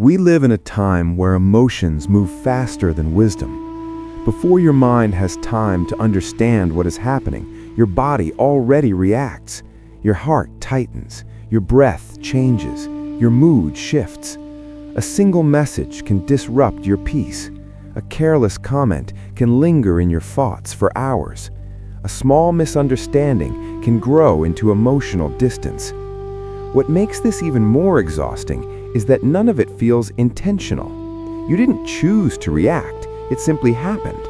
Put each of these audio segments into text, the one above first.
We live in a time where emotions move faster than wisdom. Before your mind has time to understand what is happening, your body already reacts. Your heart tightens, your breath changes, your mood shifts. A single message can disrupt your peace. A careless comment can linger in your thoughts for hours. A small misunderstanding can grow into emotional distance. What makes this even more exhausting is that none of it feels intentional. You didn't choose to react, it simply happened.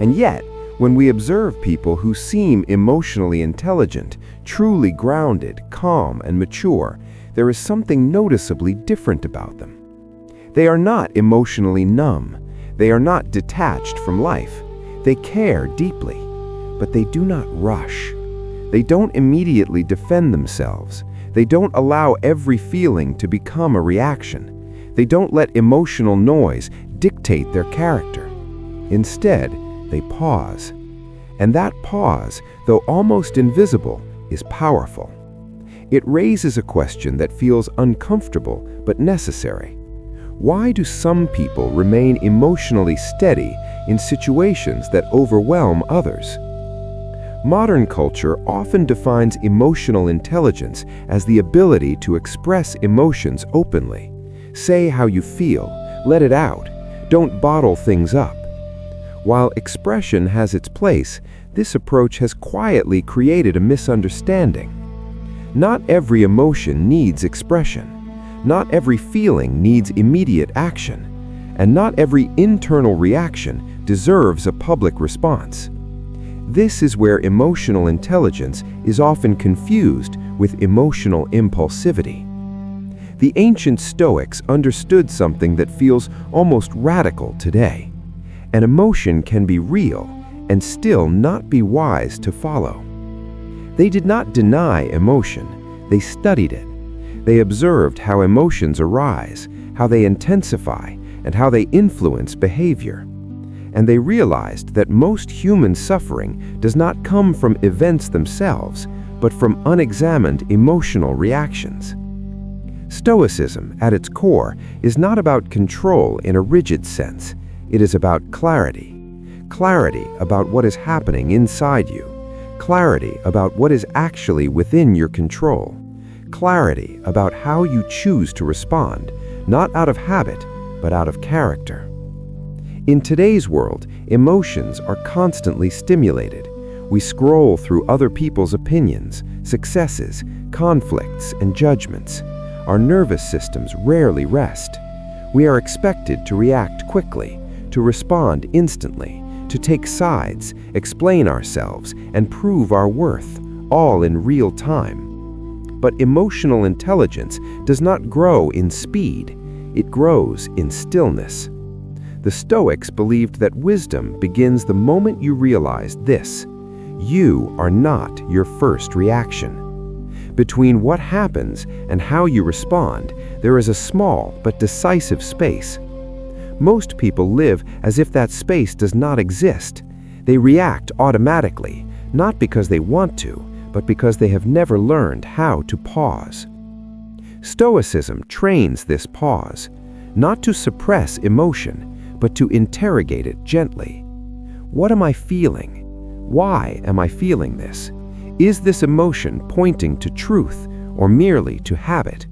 And yet, when we observe people who seem emotionally intelligent, truly grounded, calm, and mature, there is something noticeably different about them. They are not emotionally numb. They are not detached from life. They care deeply, but they do not rush. They don't immediately defend themselves. They don't allow every feeling to become a reaction. They don't let emotional noise dictate their character. Instead, they pause. And that pause, though almost invisible, is powerful. It raises a question that feels uncomfortable but necessary. Why do some people remain emotionally steady in situations that overwhelm others? Modern culture often defines emotional intelligence as the ability to express emotions openly. Say how you feel, let it out, don't bottle things up. While expression has its place, this approach has quietly created a misunderstanding. Not every emotion needs expression. Not every feeling needs immediate action. And not every internal reaction deserves a public response. This is where emotional intelligence is often confused with emotional impulsivity. The ancient Stoics understood something that feels almost radical today. An emotion can be real and still not be wise to follow. They did not deny emotion, they studied it. They observed how emotions arise, how they intensify, and how they influence behavior. And they realized that most human suffering does not come from events themselves, but from unexamined emotional reactions. Stoicism, at its core, is not about control in a rigid sense. It is about clarity. Clarity about what is happening inside you. Clarity about what is actually within your control. Clarity about how you choose to respond, not out of habit, but out of character. In today's world, emotions are constantly stimulated. We scroll through other people's opinions, successes, conflicts, and judgments. Our nervous systems rarely rest. We are expected to react quickly, to respond instantly, to take sides, explain ourselves, and prove our worth, all in real time. But emotional intelligence does not grow in speed. It grows in stillness. The Stoics believed that wisdom begins the moment you realize this: you are not your first reaction. Between what happens and how you respond, there is a small but decisive space. Most people live as if that space does not exist. They react automatically, not because they want to, but because they have never learned how to pause. Stoicism trains this pause, not to suppress emotion, but to interrogate it gently. What am I feeling? Why am I feeling this? Is this emotion pointing to truth or merely to habit?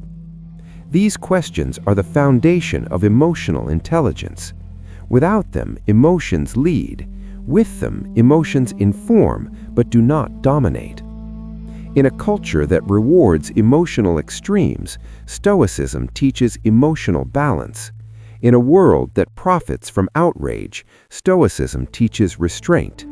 These questions are the foundation of emotional intelligence. Without them, emotions lead. With them, emotions inform but do not dominate. In a culture that rewards emotional extremes, Stoicism teaches emotional balance. In a world that profits from outrage, Stoicism teaches restraint.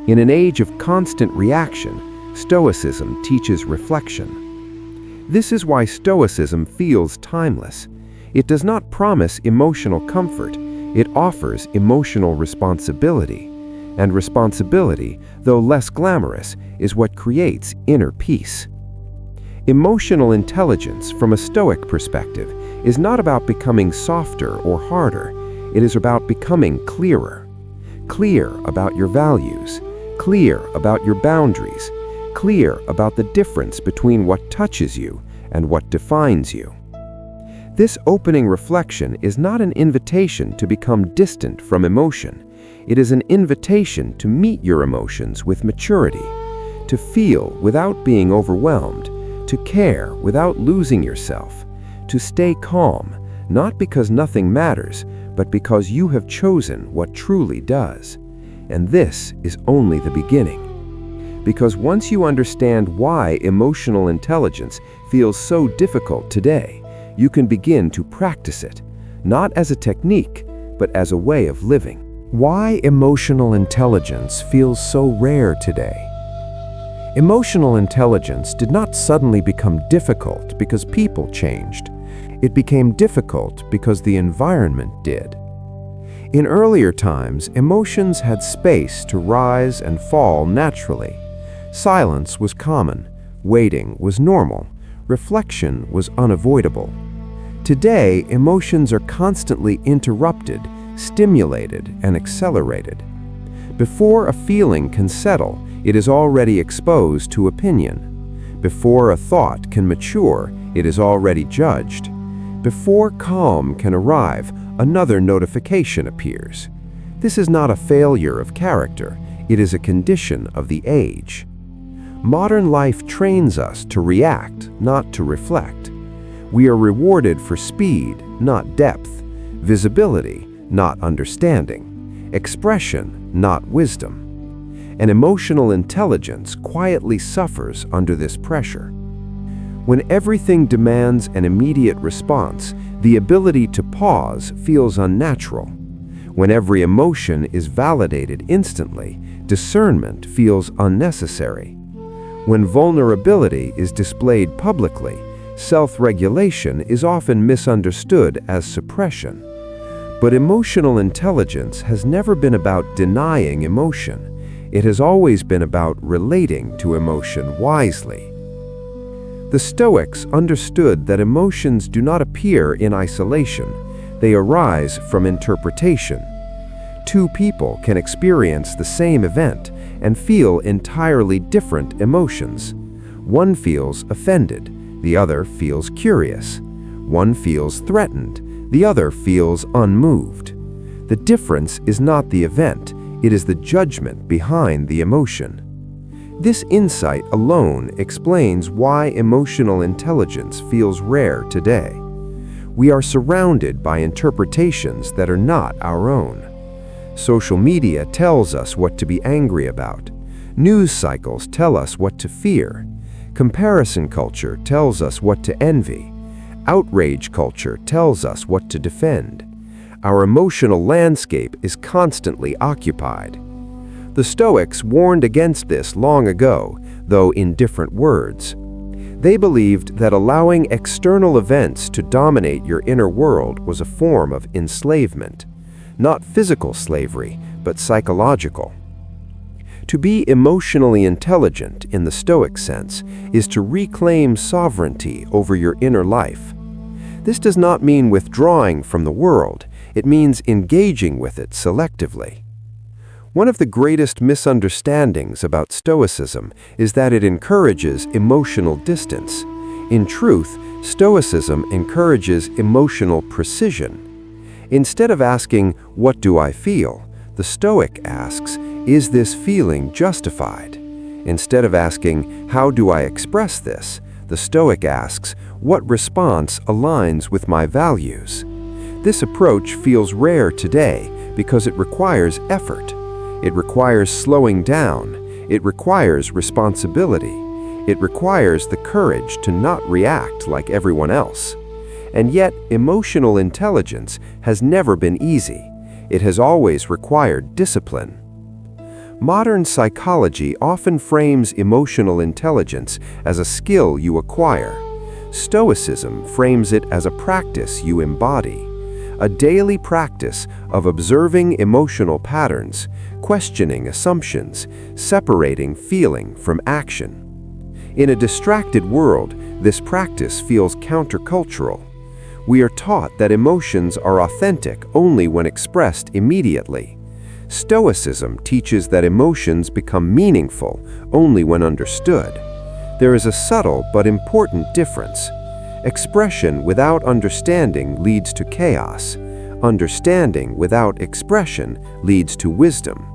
In an age of constant reaction, Stoicism teaches reflection. This is why Stoicism feels timeless. It does not promise emotional comfort, it offers emotional responsibility. And responsibility, though less glamorous, is what creates inner peace. Emotional intelligence, from a Stoic perspective, is not about becoming softer or harder. It is about becoming clearer. Clear about your values, clear about your boundaries, clear about the difference between what touches you and what defines you. This opening reflection is not an invitation to become distant from emotion. It is an invitation to meet your emotions with maturity, to feel without being overwhelmed, to care without losing yourself, to stay calm, not because nothing matters, but because you have chosen what truly does. And this is only the beginning. Because once you understand why emotional intelligence feels so difficult today, you can begin to practice it, not as a technique, but as a way of living. Why emotional intelligence feels so rare today? Emotional intelligence did not suddenly become difficult because people changed. It became difficult because the environment did. In earlier times, emotions had space to rise and fall naturally. Silence was common, waiting was normal, reflection was unavoidable. Today, emotions are constantly interrupted, stimulated, and accelerated. Before a feeling can settle, it is already exposed to opinion. Before a thought can mature, it is already judged. Before calm can arrive, another notification appears. This is not a failure of character, it is a condition of the age. Modern life trains us to react, not to reflect. We are rewarded for speed, not depth, visibility, not understanding, expression, not wisdom. And emotional intelligence quietly suffers under this pressure. When everything demands an immediate response, the ability to pause feels unnatural. When every emotion is validated instantly, discernment feels unnecessary. When vulnerability is displayed publicly, self-regulation is often misunderstood as suppression. But emotional intelligence has never been about denying emotion. It has always been about relating to emotion wisely. The Stoics understood that emotions do not appear in isolation. They arise from interpretation. Two people can experience the same event and feel entirely different emotions. One feels offended, the other feels curious. One feels threatened, the other feels unmoved. The difference is not the event, it is the judgment behind the emotion. This insight alone explains why emotional intelligence feels rare today. We are surrounded by interpretations that are not our own. Social media tells us what to be angry about. News cycles tell us what to fear. Comparison culture tells us what to envy. Outrage culture tells us what to defend. Our emotional landscape is constantly occupied. The Stoics warned against this long ago, though in different words. They believed that allowing external events to dominate your inner world was a form of enslavement. Not physical slavery, but psychological. To be emotionally intelligent in the Stoic sense is to reclaim sovereignty over your inner life. This does not mean withdrawing from the world, it means engaging with it selectively. One of the greatest misunderstandings about Stoicism is that it encourages emotional distance. In truth, Stoicism encourages emotional precision. Instead of asking, "What do I feel?" the Stoic asks, "Is this feeling justified?" Instead of asking, "How do I express this?" the Stoic asks, "What response aligns with my values?" This approach feels rare today because it requires effort. It requires slowing down. It requires responsibility. It requires the courage to not react like everyone else. And yet, emotional intelligence has never been easy. It has always required discipline. Modern psychology often frames emotional intelligence as a skill you acquire. Stoicism frames it as a practice you embody. A daily practice of observing emotional patterns, questioning assumptions, separating feeling from action. In a distracted world, this practice feels countercultural. We are taught that emotions are authentic only when expressed immediately. Stoicism teaches that emotions become meaningful only when understood. There is a subtle but important difference. Expression without understanding leads to chaos. Understanding without expression leads to wisdom.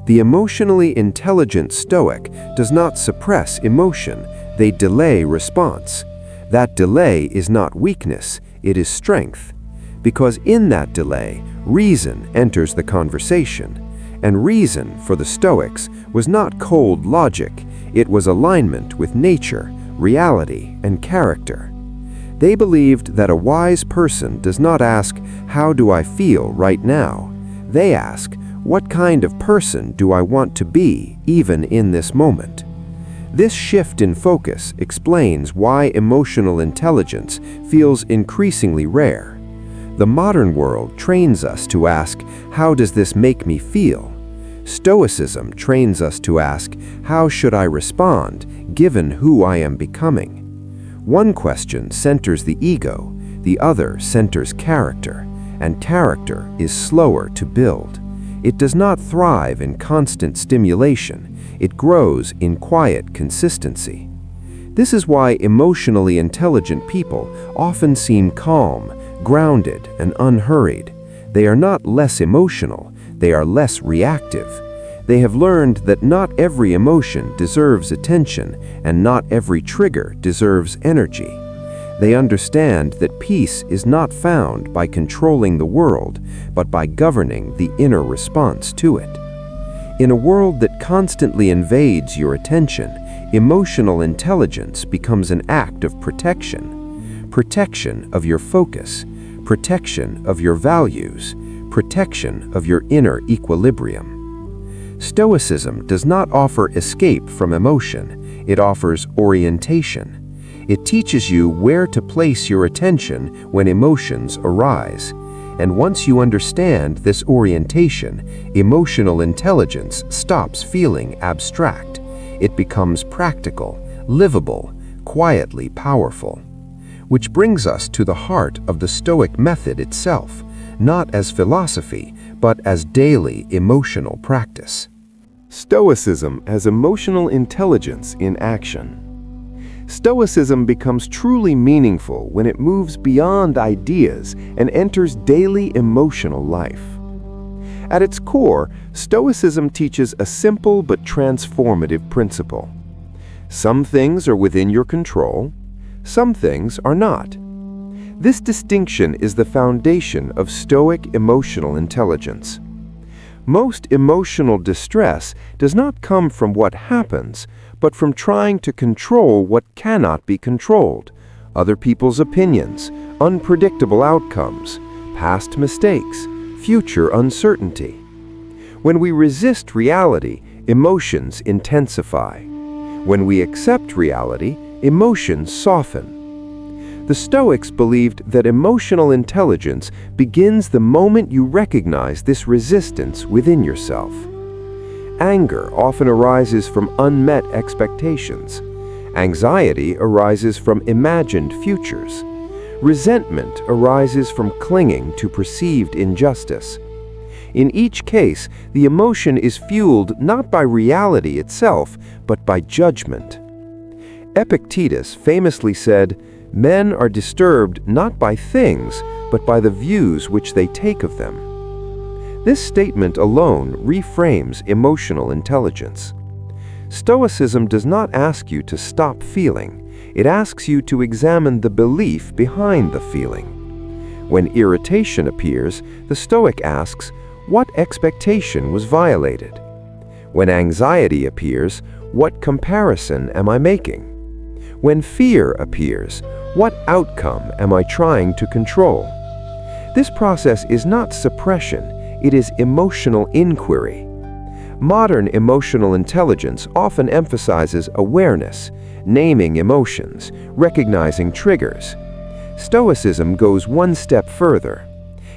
The emotionally intelligent Stoic does not suppress emotion, they delay response. That delay is not weakness, it is strength. Because in that delay, reason enters the conversation. And reason, for the Stoics, was not cold logic, it was alignment with nature, reality, and character. They believed that a wise person does not ask, "How do I feel right now?" They ask, "What kind of person do I want to be, even in this moment?" This shift in focus explains why emotional intelligence feels increasingly rare. The modern world trains us to ask, "How does this make me feel?" Stoicism trains us to ask, "How should I respond, given who I am becoming?" One question centers the ego, the other centers character, and character is slower to build. It does not thrive in constant stimulation, it grows in quiet consistency. This is why emotionally intelligent people often seem calm, grounded, and unhurried. They are not less emotional, they are less reactive. They have learned that not every emotion deserves attention, and not every trigger deserves energy. They understand that peace is not found by controlling the world, but by governing the inner response to it. In a world that constantly invades your attention, emotional intelligence becomes an act of protection. Protection of your focus, protection of your values, protection of your inner equilibrium. Stoicism does not offer escape from emotion, it offers orientation. It teaches you where to place your attention when emotions arise. And once you understand this orientation, emotional intelligence stops feeling abstract. It becomes practical, livable, quietly powerful. Which brings us to the heart of the Stoic method itself, not as philosophy, but as daily emotional practice. Stoicism as emotional intelligence in action. Stoicism becomes truly meaningful when it moves beyond ideas and enters daily emotional life. At its core, Stoicism teaches a simple but transformative principle. Some things are within your control, some things are not. This distinction is the foundation of Stoic emotional intelligence. Most emotional distress does not come from what happens, but from trying to control what cannot be controlled: other people's opinions, unpredictable outcomes, past mistakes, future uncertainty. When we resist reality, emotions intensify. When we accept reality, emotions soften. The Stoics believed that emotional intelligence begins the moment you recognize this resistance within yourself. Anger often arises from unmet expectations. Anxiety arises from imagined futures. Resentment arises from clinging to perceived injustice. In each case, the emotion is fueled not by reality itself, but by judgment. Epictetus famously said, "Men are disturbed not by things, but by the views which they take of them." This statement alone reframes emotional intelligence. Stoicism does not ask you to stop feeling, it asks you to examine the belief behind the feeling. When irritation appears, the Stoic asks, what expectation was violated? When anxiety appears, what comparison am I making? When fear appears, what outcome am I trying to control? This process is not suppression, it is emotional inquiry. Modern emotional intelligence often emphasizes awareness, naming emotions, recognizing triggers. Stoicism goes one step further.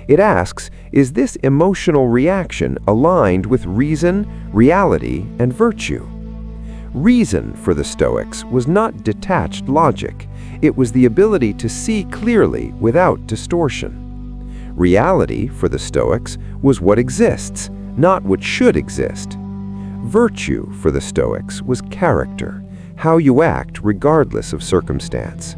It asks, is this emotional reaction aligned with reason, reality, and virtue? Reason, for the Stoics, was not detached logic. It was the ability to see clearly without distortion. Reality, for the Stoics, was what exists, not what should exist. Virtue, for the Stoics, was character, how you act regardless of circumstance.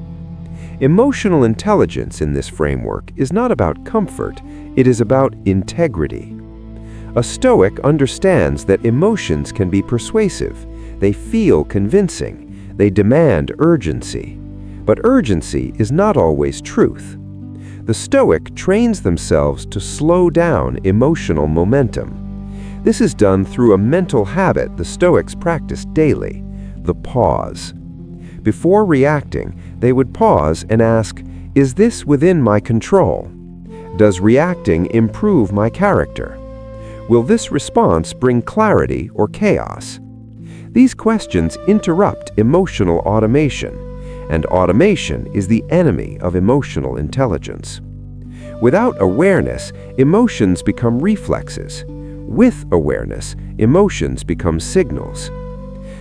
Emotional intelligence in this framework is not about comfort, it is about integrity. A Stoic understands that emotions can be persuasive, they feel convincing, they demand urgency. But urgency is not always truth. The Stoic trains themselves to slow down emotional momentum. This is done through a mental habit the Stoics practice daily, the pause. Before reacting, they would pause and ask, "Is this within my control? Does reacting improve my character? Will this response bring clarity or chaos?" These questions interrupt emotional automation, and automation is the enemy of emotional intelligence. Without awareness, emotions become reflexes. With awareness, emotions become signals.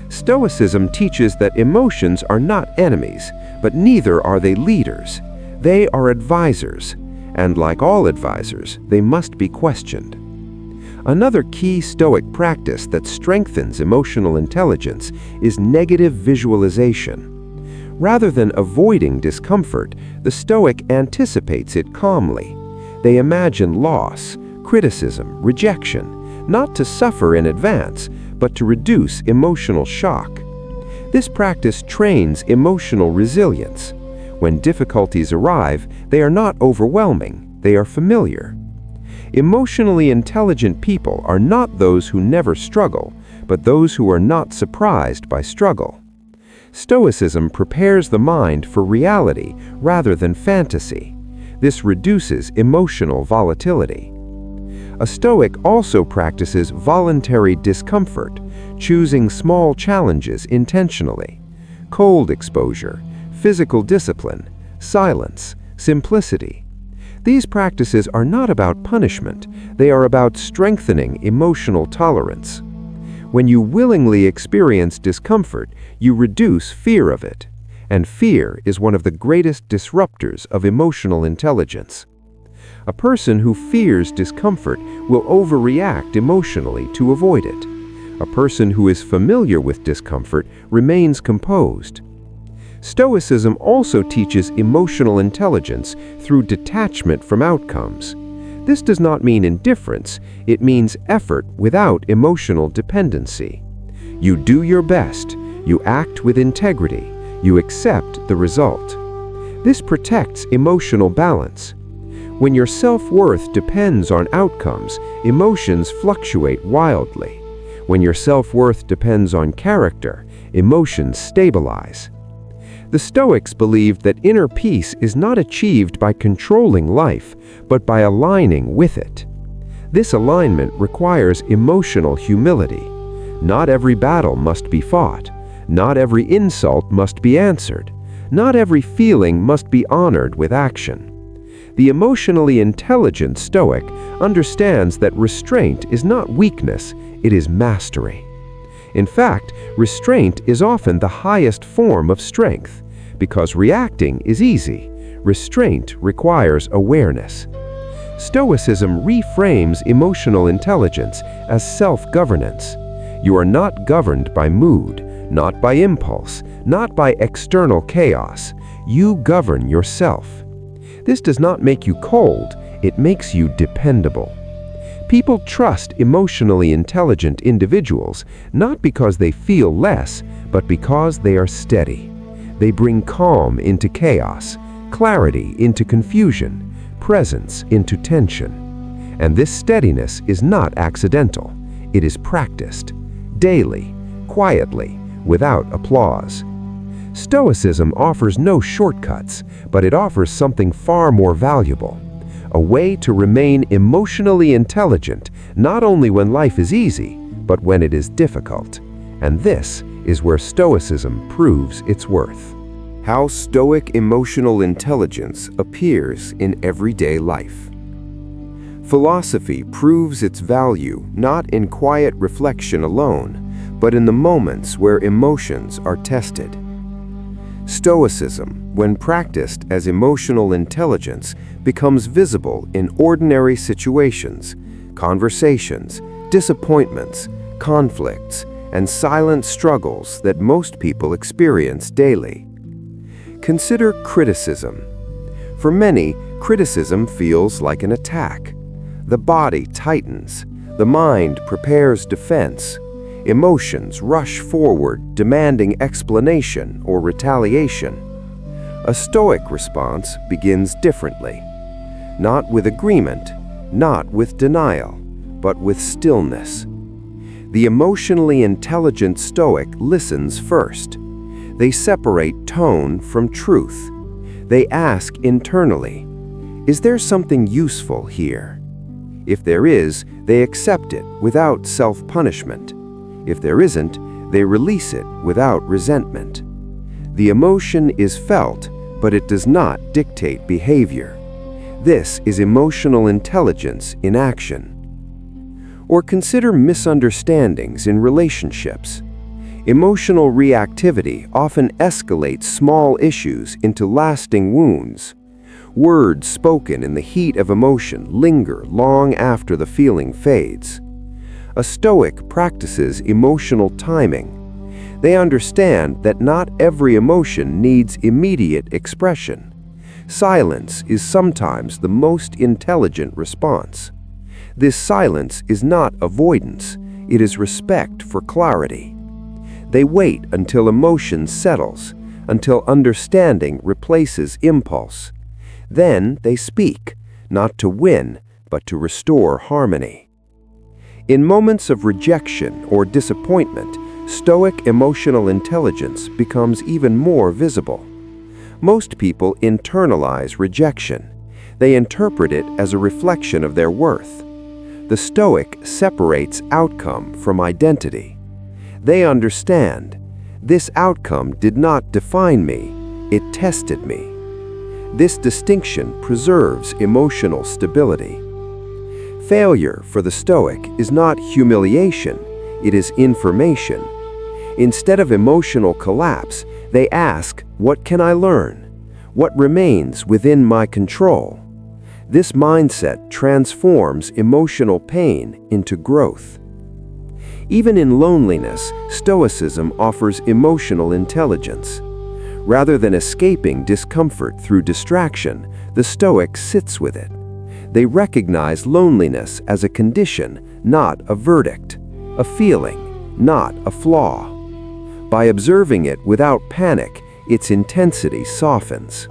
Stoicism teaches that emotions are not enemies, but neither are they leaders. They are advisors, and like all advisors, they must be questioned. Another key Stoic practice that strengthens emotional intelligence is negative visualization. Rather than avoiding discomfort, the Stoic anticipates it calmly. They imagine loss, criticism, rejection, not to suffer in advance, but to reduce emotional shock. This practice trains emotional resilience. When difficulties arrive, they are not overwhelming, they are familiar. Emotionally intelligent people are not those who never struggle, but those who are not surprised by struggle. Stoicism prepares the mind for reality rather than fantasy. This reduces emotional volatility. A Stoic also practices voluntary discomfort, choosing small challenges intentionally. Cold exposure, physical discipline, silence, simplicity. These practices are not about punishment, they are about strengthening emotional tolerance. When you willingly experience discomfort, you reduce fear of it. And fear is one of the greatest disruptors of emotional intelligence. A person who fears discomfort will overreact emotionally to avoid it. A person who is familiar with discomfort remains composed. Stoicism also teaches emotional intelligence through detachment from outcomes. This does not mean indifference, it means effort without emotional dependency. You do your best, you act with integrity, you accept the result. This protects emotional balance. When your self-worth depends on outcomes, emotions fluctuate wildly. When your self-worth depends on character, emotions stabilize. The Stoics believed that inner peace is not achieved by controlling life, but by aligning with it. This alignment requires emotional humility. Not every battle must be fought. Not every insult must be answered. Not every feeling must be honored with action. The emotionally intelligent Stoic understands that restraint is not weakness, it is mastery. In fact, restraint is often the highest form of strength. Because reacting is easy, restraint requires awareness. Stoicism reframes emotional intelligence as self-governance. You are not governed by mood, not by impulse, not by external chaos. You govern yourself. This does not make you cold, it makes you dependable. People trust emotionally intelligent individuals not because they feel less, but because they are steady. They bring calm into chaos, clarity into confusion, presence into tension. And this steadiness is not accidental. It is practiced, daily, quietly, without applause. Stoicism offers no shortcuts, but it offers something far more valuable. A way to remain emotionally intelligent, not only when life is easy, but when it is difficult. And this is where Stoicism proves its worth. How Stoic emotional intelligence appears in everyday life. Philosophy proves its value not in quiet reflection alone, but in the moments where emotions are tested. Stoicism, when practiced as emotional intelligence, becomes visible in ordinary situations, conversations, disappointments, conflicts, and silent struggles that most people experience daily. Consider criticism. For many, criticism feels like an attack. The body tightens, the mind prepares defense, emotions rush forward demanding explanation or retaliation. A Stoic response begins differently. Not with agreement, not with denial, but with stillness. The emotionally intelligent Stoic listens first. They separate tone from truth. They ask internally, is there something useful here? If there is, they accept it without self-punishment. If there isn't, they release it without resentment. The emotion is felt, but it does not dictate behavior. This is emotional intelligence in action. Or consider misunderstandings in relationships. Emotional reactivity often escalates small issues into lasting wounds. Words spoken in the heat of emotion linger long after the feeling fades. A Stoic practices emotional timing. They understand that not every emotion needs immediate expression. Silence is sometimes the most intelligent response. This silence is not avoidance, it is respect for clarity. They wait until emotion settles, until understanding replaces impulse. Then they speak, not to win, but to restore harmony. In moments of rejection or disappointment, Stoic emotional intelligence becomes even more visible. Most people internalize rejection. They interpret it as a reflection of their worth. The Stoic separates outcome from identity. They understand, this outcome did not define me, it tested me. This distinction preserves emotional stability. Failure for the Stoic is not humiliation, it is information. Instead of emotional collapse, they ask, what can I learn? What remains within my control? This mindset transforms emotional pain into growth. Even in loneliness, Stoicism offers emotional intelligence. Rather than escaping discomfort through distraction, the Stoic sits with it. They recognize loneliness as a condition, not a verdict, a feeling, not a flaw. By observing it without panic, its intensity softens.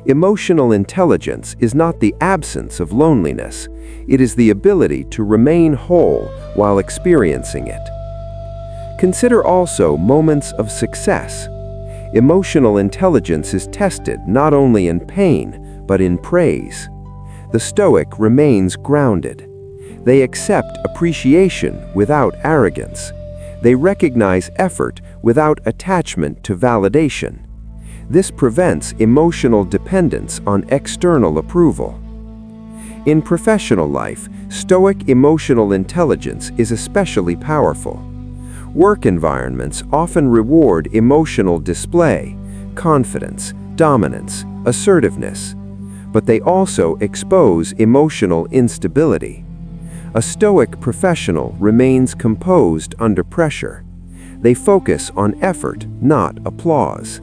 Emotional intelligence is not the absence of loneliness, it is the ability to remain whole while experiencing it. Consider also moments of success. Emotional intelligence is tested not only in pain, but in praise. The Stoic remains grounded. They accept appreciation without arrogance. They recognize effort without attachment to validation. This prevents emotional dependence on external approval. In professional life, Stoic emotional intelligence is especially powerful. Work environments often reward emotional display, confidence, dominance, assertiveness, but they also expose emotional instability. A Stoic professional remains composed under pressure. They focus on effort, not applause.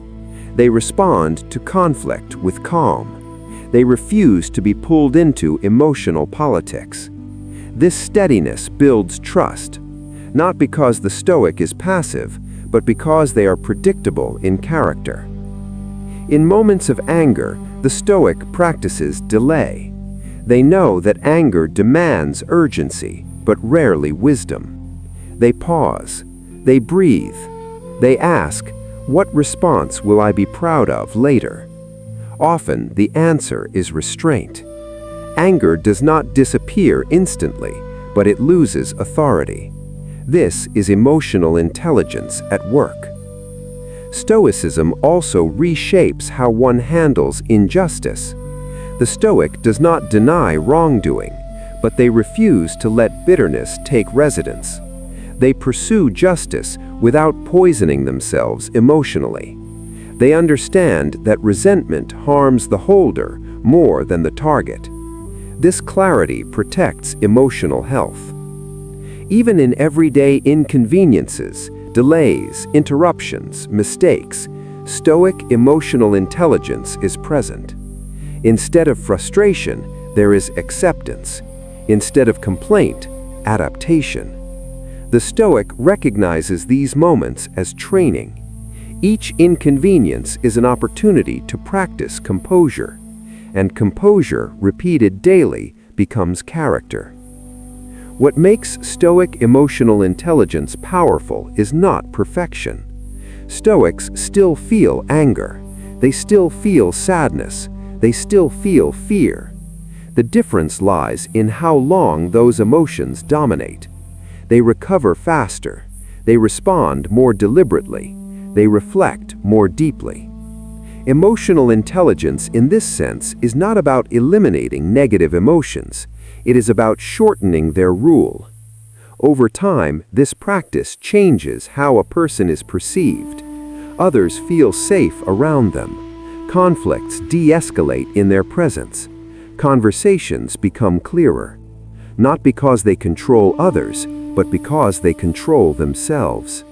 They respond to conflict with calm. They refuse to be pulled into emotional politics. This steadiness builds trust, not because the Stoic is passive, but because they are predictable in character. In moments of anger, the Stoic practices delay. They know that anger demands urgency, but rarely wisdom. They pause. They breathe. They ask, what response will I be proud of later? Often, the answer is restraint. Anger does not disappear instantly, but it loses authority. This is emotional intelligence at work. Stoicism also reshapes how one handles injustice. The Stoic does not deny wrongdoing, but they refuse to let bitterness take residence. They pursue justice without poisoning themselves emotionally. They understand that resentment harms the holder more than the target. This clarity protects emotional health. Even in everyday inconveniences, delays, interruptions, mistakes, Stoic emotional intelligence is present. Instead of frustration, there is acceptance. Instead of complaint, adaptation. The Stoic recognizes these moments as training. Each inconvenience is an opportunity to practice composure, and composure, repeated daily, becomes character. What makes Stoic emotional intelligence powerful is not perfection. Stoics still feel anger. They still feel sadness. They still feel fear. The difference lies in how long those emotions dominate. They recover faster. They respond more deliberately. They reflect more deeply. Emotional intelligence in this sense is not about eliminating negative emotions. It is about shortening their rule. Over time, this practice changes how a person is perceived. Others feel safe around them. Conflicts de-escalate in their presence. Conversations become clearer, not because they control others, but because they control themselves.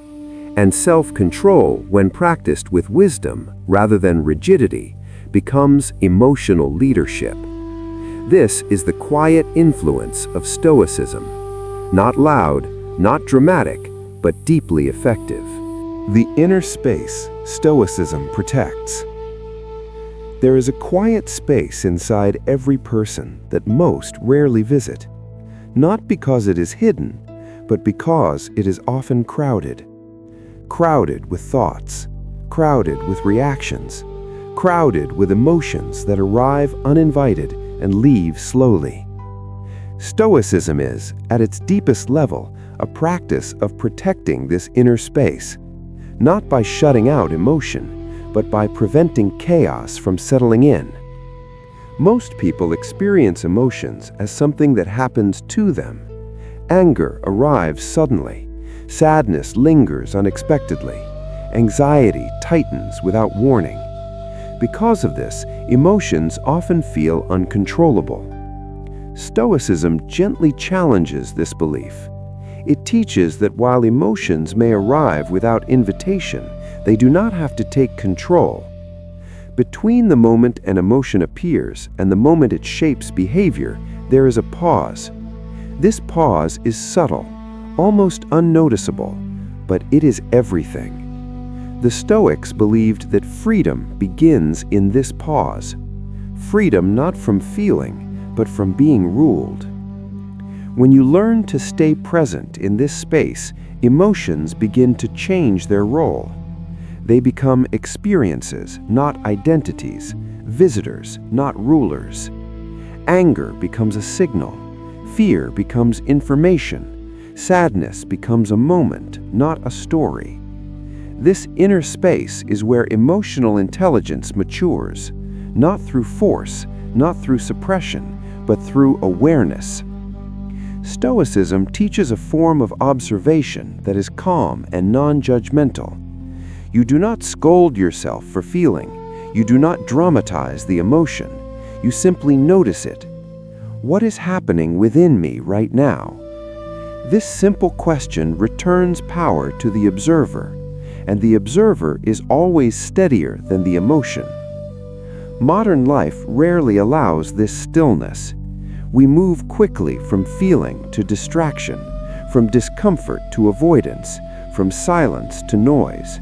And self-control, when practiced with wisdom rather than rigidity, becomes emotional leadership. This is the quiet influence of Stoicism. Not loud, not dramatic, but deeply effective. The inner space Stoicism protects. There is a quiet space inside every person that most rarely visit, not because it is hidden, but because it is often crowded. Crowded with thoughts, crowded with reactions, crowded with emotions that arrive uninvited and leave slowly. Stoicism is, at its deepest level, a practice of protecting this inner space, not by shutting out emotion, but by preventing chaos from settling in. Most people experience emotions as something that happens to them. Anger arrives suddenly. Sadness lingers unexpectedly. Anxiety tightens without warning. Because of this, emotions often feel uncontrollable. Stoicism gently challenges this belief. It teaches that while emotions may arrive without invitation, they do not have to take control. Between the moment an emotion appears and the moment it shapes behavior, there is a pause. This pause is subtle, almost unnoticeable, but it is everything. The Stoics believed that freedom begins in this pause. Freedom not from feeling, but from being ruled. When you learn to stay present in this space, emotions begin to change their role. They become experiences, not identities, visitors, not rulers. Anger becomes a signal. Fear becomes information. Sadness becomes a moment, not a story. This inner space is where emotional intelligence matures, not through force, not through suppression, but through awareness. Stoicism teaches a form of observation that is calm and non-judgmental. You do not scold yourself for feeling. You do not dramatize the emotion. You simply notice it. What is happening within me right now? This simple question returns power to the observer, and the observer is always steadier than the emotion. Modern life rarely allows this stillness. We move quickly from feeling to distraction, from discomfort to avoidance, from silence to noise.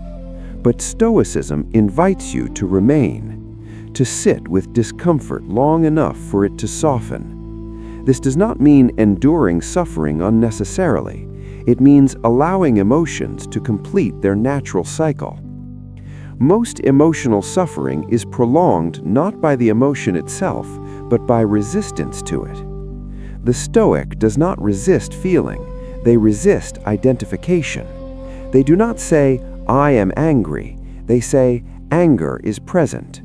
But Stoicism invites you to remain, to sit with discomfort long enough for it to soften. This does not mean enduring suffering unnecessarily. It means allowing emotions to complete their natural cycle. Most emotional suffering is prolonged not by the emotion itself, but by resistance to it. The Stoic does not resist feeling. They resist identification. They do not say, "I am angry." They say, "Anger is present."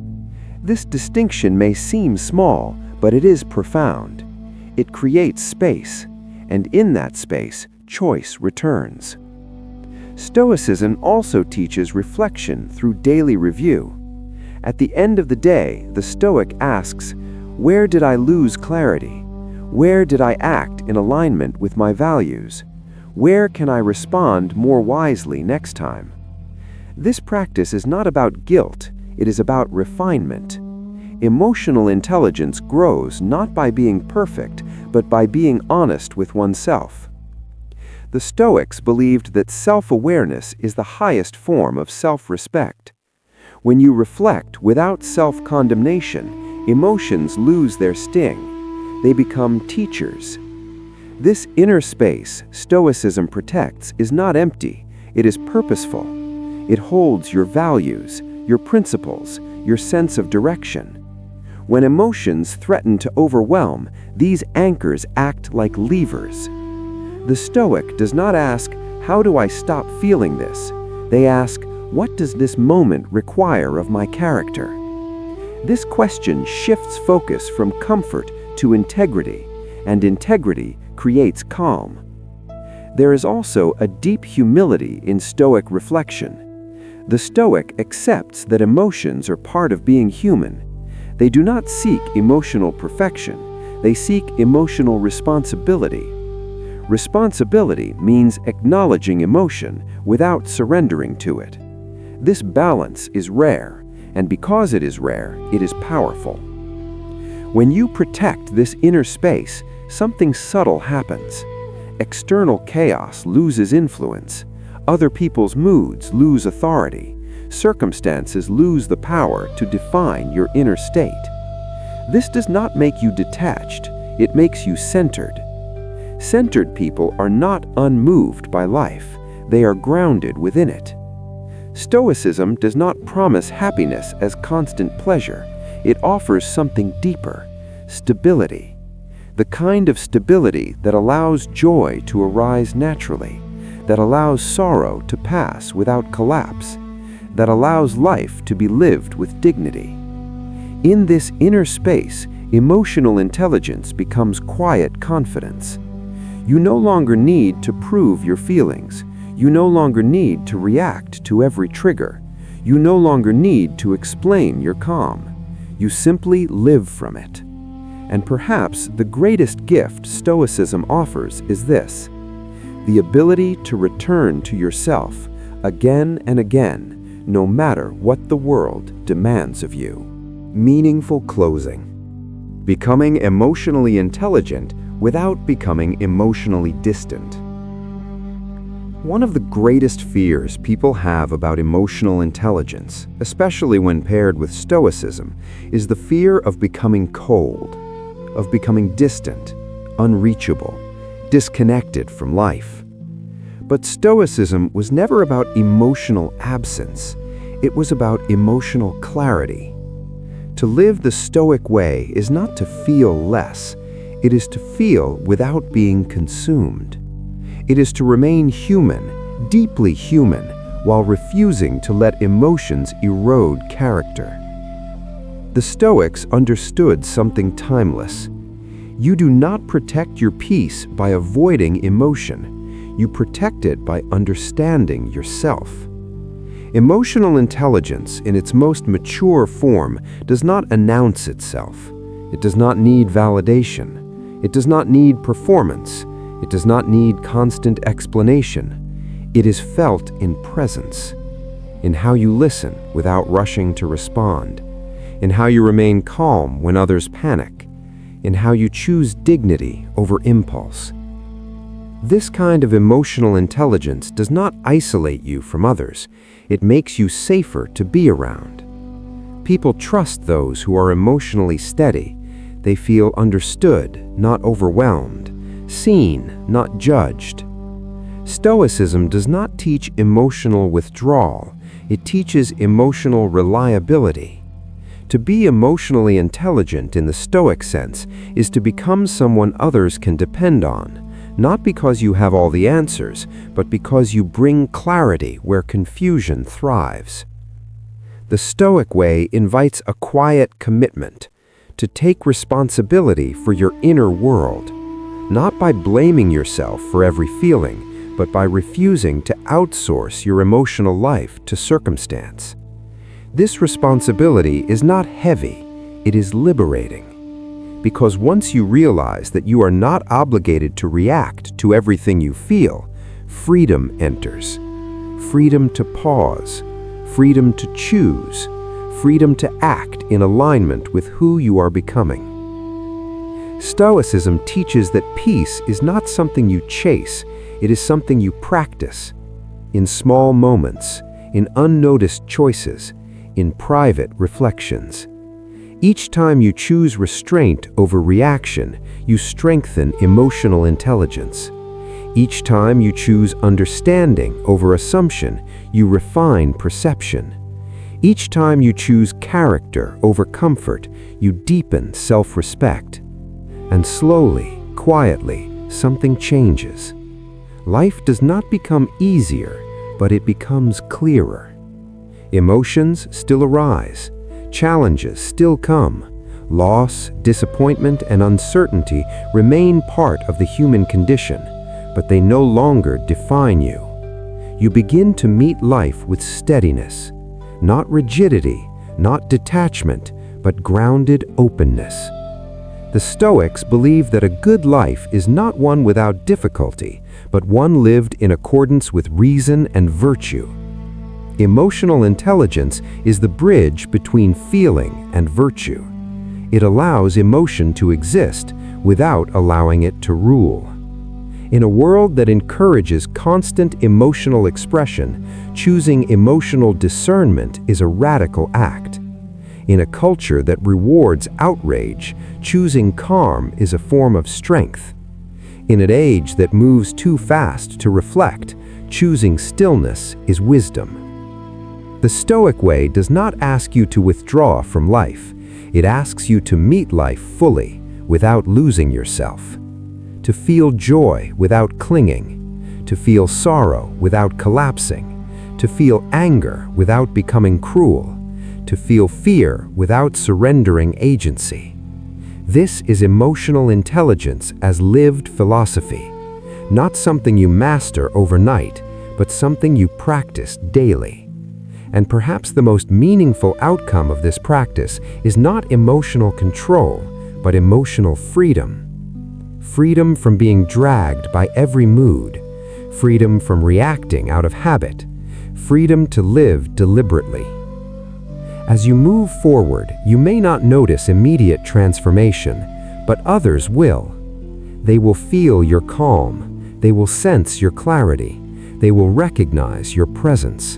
This distinction may seem small, but it is profound. It creates space, and in that space, choice returns. Stoicism also teaches reflection through daily review. At the end of the day, the Stoic asks, "Where did I lose clarity? Where did I act in alignment with my values? Where can I respond more wisely next time?" This practice is not about guilt, it is about refinement. Emotional intelligence grows not by being perfect, but by being honest with oneself. The Stoics believed that self-awareness is the highest form of self-respect. When you reflect without self-condemnation, emotions lose their sting. They become teachers. This inner space Stoicism protects is not empty, it is purposeful. It holds your values, your principles, your sense of direction. When emotions threaten to overwhelm, these anchors act like levers. The Stoic does not ask, "How do I stop feeling this?" They ask, "What does this moment require of my character?" This question shifts focus from comfort to integrity, and integrity creates calm. There is also a deep humility in Stoic reflection. The Stoic accepts that emotions are part of being human. They do not seek emotional perfection, they seek emotional responsibility. Responsibility means acknowledging emotion without surrendering to it. This balance is rare, and because it is rare, it is powerful. When you protect this inner space, something subtle happens. External chaos loses influence. Other people's moods lose authority. Circumstances lose the power to define your inner state. This does not make you detached, it makes you centered. Centered people are not unmoved by life, they are grounded within it. Stoicism does not promise happiness as constant pleasure, it offers something deeper, stability. The kind of stability that allows joy to arise naturally, that allows sorrow to pass without collapse, that allows life to be lived with dignity. In this inner space, emotional intelligence becomes quiet confidence. You no longer need to prove your feelings. You no longer need to react to every trigger. You no longer need to explain your calm. You simply live from it. And perhaps the greatest gift Stoicism offers is this: the ability to return to yourself again and again, no matter what the world demands of you. Meaningful closing. Becoming emotionally intelligent without becoming emotionally distant. One of the greatest fears people have about emotional intelligence, especially when paired with Stoicism, is the fear of becoming cold, of becoming distant, unreachable, disconnected from life. But Stoicism was never about emotional absence. It was about emotional clarity. To live the Stoic way is not to feel less. It is to feel without being consumed. It is to remain human, deeply human, while refusing to let emotions erode character. The Stoics understood something timeless. You do not protect your peace by avoiding emotion. You protect it by understanding yourself. Emotional intelligence, in its most mature form, does not announce itself. It does not need validation. It does not need performance. It does not need constant explanation. It is felt in presence, in how you listen without rushing to respond, in how you remain calm when others panic, in how you choose dignity over impulse. This kind of emotional intelligence does not isolate you from others. It makes you safer to be around. People trust those who are emotionally steady. They feel understood, not overwhelmed, seen, not judged. Stoicism does not teach emotional withdrawal. It teaches emotional reliability. To be emotionally intelligent in the Stoic sense is to become someone others can depend on, not because you have all the answers, but because you bring clarity where confusion thrives. The Stoic way invites a quiet commitment to take responsibility for your inner world, not by blaming yourself for every feeling, but by refusing to outsource your emotional life to circumstance. This responsibility is not heavy, it is liberating. Because once you realize that you are not obligated to react to everything you feel, freedom enters. Freedom to pause, freedom to choose, freedom to act in alignment with who you are becoming. Stoicism teaches that peace is not something you chase, it is something you practice. In small moments, in unnoticed choices, in private reflections. Each time you choose restraint over reaction, you strengthen emotional intelligence. Each time you choose understanding over assumption, you refine perception. Each time you choose character over comfort, you deepen self-respect. And slowly, quietly, something changes. Life does not become easier, but it becomes clearer. Emotions still arise, challenges still come. Loss, disappointment, and uncertainty remain part of the human condition, but they no longer define you. You begin to meet life with steadiness, not rigidity, not detachment, but grounded openness. The Stoics believe that a good life is not one without difficulty, but one lived in accordance with reason and virtue. Emotional intelligence is the bridge between feeling and virtue. It allows emotion to exist without allowing it to rule. In a world that encourages constant emotional expression, choosing emotional discernment is a radical act. In a culture that rewards outrage, choosing calm is a form of strength. In an age that moves too fast to reflect, choosing stillness is wisdom. The Stoic Way does not ask you to withdraw from life. It asks you to meet life fully, without losing yourself. To feel joy without clinging. To feel sorrow without collapsing. To feel anger without becoming cruel. To feel fear without surrendering agency. This is emotional intelligence as lived philosophy, not something you master overnight, but something you practice daily. And perhaps the most meaningful outcome of this practice is not emotional control, but emotional freedom. Freedom from being dragged by every mood, freedom from reacting out of habit, freedom to live deliberately. As you move forward, you may not notice immediate transformation, but others will. They will feel your calm, they will sense your clarity, they will recognize your presence.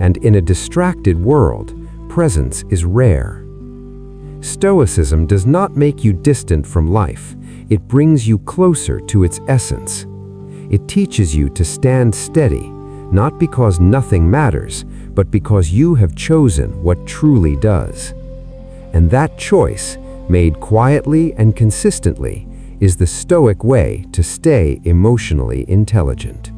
And in a distracted world, presence is rare. Stoicism does not make you distant from life, it brings you closer to its essence. It teaches you to stand steady, not because nothing matters, but because you have chosen what truly does. And that choice, made quietly and consistently, is the Stoic way to stay emotionally intelligent.